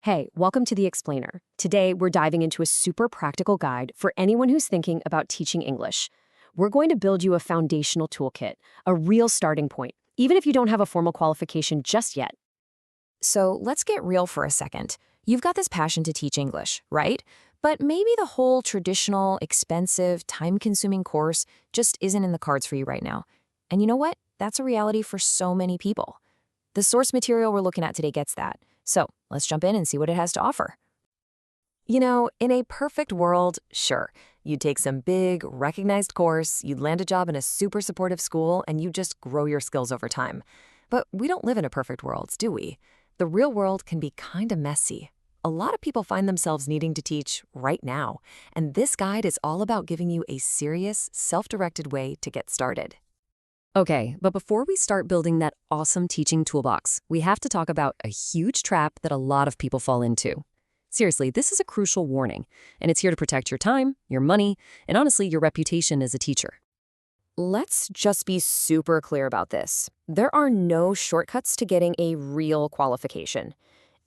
Hey, welcome to The Explainer. Today, we're diving into a super practical guide for anyone who's thinking about teaching English. We're going to build you a foundational toolkit, a real starting point, even if you don't have a formal qualification just yet. So let's get real for a second. You've got this passion to teach English, right? But maybe the whole traditional, expensive, time-consuming course just isn't in the cards for you right now. And you know what? That's a reality for so many people. The source material we're looking at today gets that. So let's jump in and see what it has to offer. In a perfect world, sure, you'd take some big, recognized course, you'd land a job in a super supportive school, and you just grow your skills over time. But we don't live in a perfect world, do we? The real world can be kind of messy. A lot of people find themselves needing to teach right now, and this guide is all about giving you a serious, self-directed way to get started. Okay, but before we start building that awesome teaching toolbox, we have to talk about a huge trap that a lot of people fall into. Seriously, this is a crucial warning, and it's here to protect your time, your money, and honestly, your reputation as a teacher. Let's just be super clear about this. There are no shortcuts to getting a real qualification.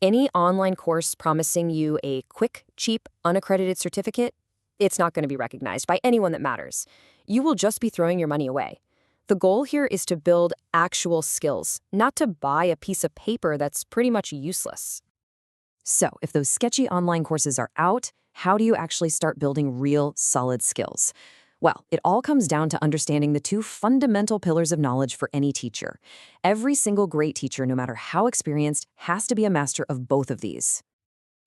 Any online course promising you a quick, cheap, unaccredited certificate, it's not going to be recognized by anyone that matters. You will just be throwing your money away. The goal here is to build actual skills, not to buy a piece of paper that's pretty much useless. So, if those sketchy online courses are out, how do you actually start building real, solid skills? Well, it all comes down to understanding the two fundamental pillars of knowledge for any teacher. Every single great teacher, no matter how experienced, has to be a master of both of these.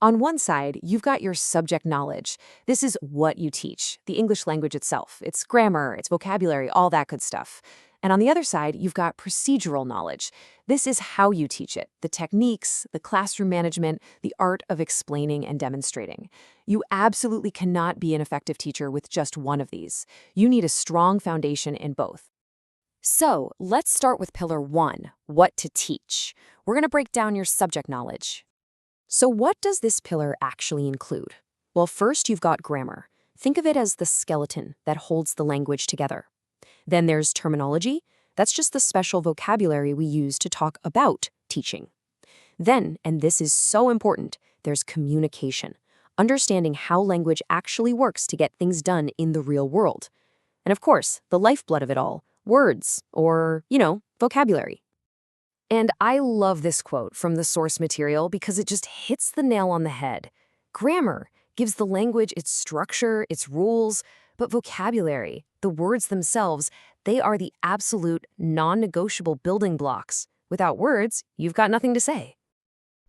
On one side, you've got your subject knowledge. This is what you teach, the English language itself, its grammar, its vocabulary, all that good stuff. And on the other side, you've got procedural knowledge. This is how you teach it, the techniques, the classroom management, the art of explaining and demonstrating. You absolutely cannot be an effective teacher with just one of these. You need a strong foundation in both. So, let's start with pillar one, what to teach. We're going to break down your subject knowledge. So what does this pillar actually include? Well, first you've got grammar. Think of it as the skeleton that holds the language together. Then there's terminology. That's just the special vocabulary we use to talk about teaching. Then, and this is so important, there's communication, understanding how language actually works to get things done in the real world. And of course, the lifeblood of it all, words, or, vocabulary. And I love this quote from the source material because it just hits the nail on the head. Grammar gives the language its structure, its rules, but vocabulary, the words themselves, they are the absolute non-negotiable building blocks. Without words, you've got nothing to say.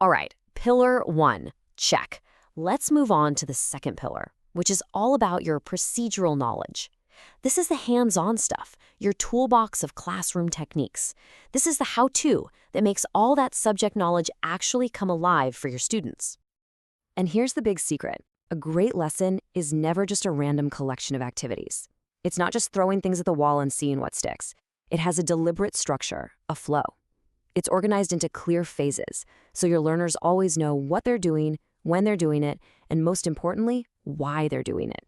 All right, pillar one, check. Let's move on to the second pillar, which is all about your procedural knowledge. This is the hands-on stuff, your toolbox of classroom techniques. This is the how-to that makes all that subject knowledge actually come alive for your students. And here's the big secret. A great lesson is never just a random collection of activities. It's not just throwing things at the wall and seeing what sticks. It has a deliberate structure, a flow. It's organized into clear phases, so your learners always know what they're doing, when they're doing it, and most importantly, why they're doing it.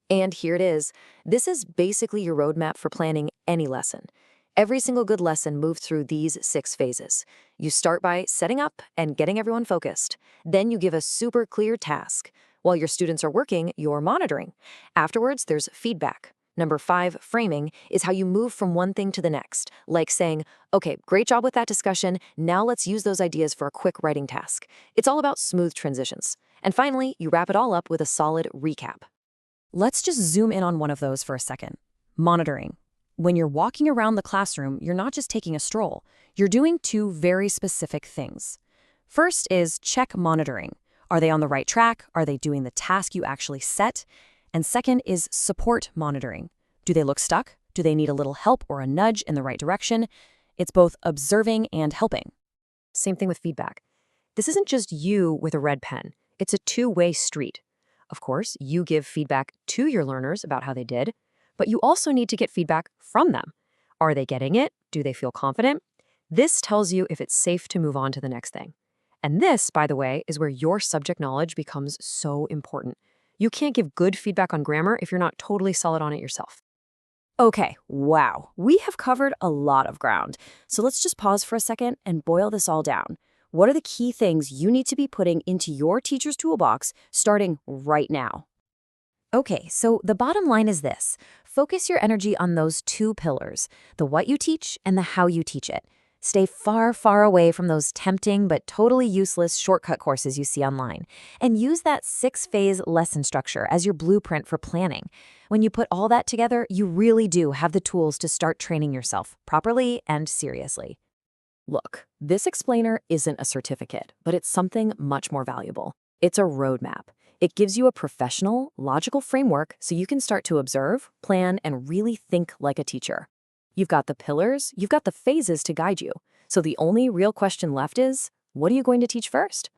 And here it is. This is basically your roadmap for planning any lesson. Every single good lesson moves through these 6 phases. You start by setting up and getting everyone focused. Then you give a super clear task. While your students are working, you're monitoring. Afterwards, there's feedback. Number 5, framing, is how you move from one thing to the next, like saying, okay, great job with that discussion, now let's use those ideas for a quick writing task. It's all about smooth transitions. And finally, you wrap it all up with a solid recap. Let's just zoom in on one of those for a second. Monitoring. When you're walking around the classroom, you're not just taking a stroll. You're doing 2 very specific things. First is check monitoring. Are they on the right track? Are they doing the task you actually set? And second is support monitoring. Do they look stuck? Do they need a little help or a nudge in the right direction? It's both observing and helping. Same thing with feedback. This isn't just you with a red pen. It's a two-way street. Of course, you give feedback to your learners about how they did, but you also need to get feedback from them. Are they getting it? Do they feel confident? This tells you if it's safe to move on to the next thing. And this, by the way, is where your subject knowledge becomes so important. You can't give good feedback on grammar if you're not totally solid on it yourself. Okay, wow, we have covered a lot of ground. So let's just pause for a second and boil this all down. What are the key things you need to be putting into your teacher's toolbox starting right now? Okay, so the bottom line is this. Focus your energy on those two pillars, the what you teach and the how you teach it. Stay far, far away from those tempting but totally useless shortcut courses you see online. And use that 6-phase lesson structure as your blueprint for planning. When you put all that together, you really do have the tools to start training yourself properly and seriously. Look, this explainer isn't a certificate, but it's something much more valuable. It's a roadmap. It gives you a professional, logical framework so you can start to observe, plan, and really think like a teacher. You've got the pillars, you've got the phases to guide you. So the only real question left is, what are you going to teach first?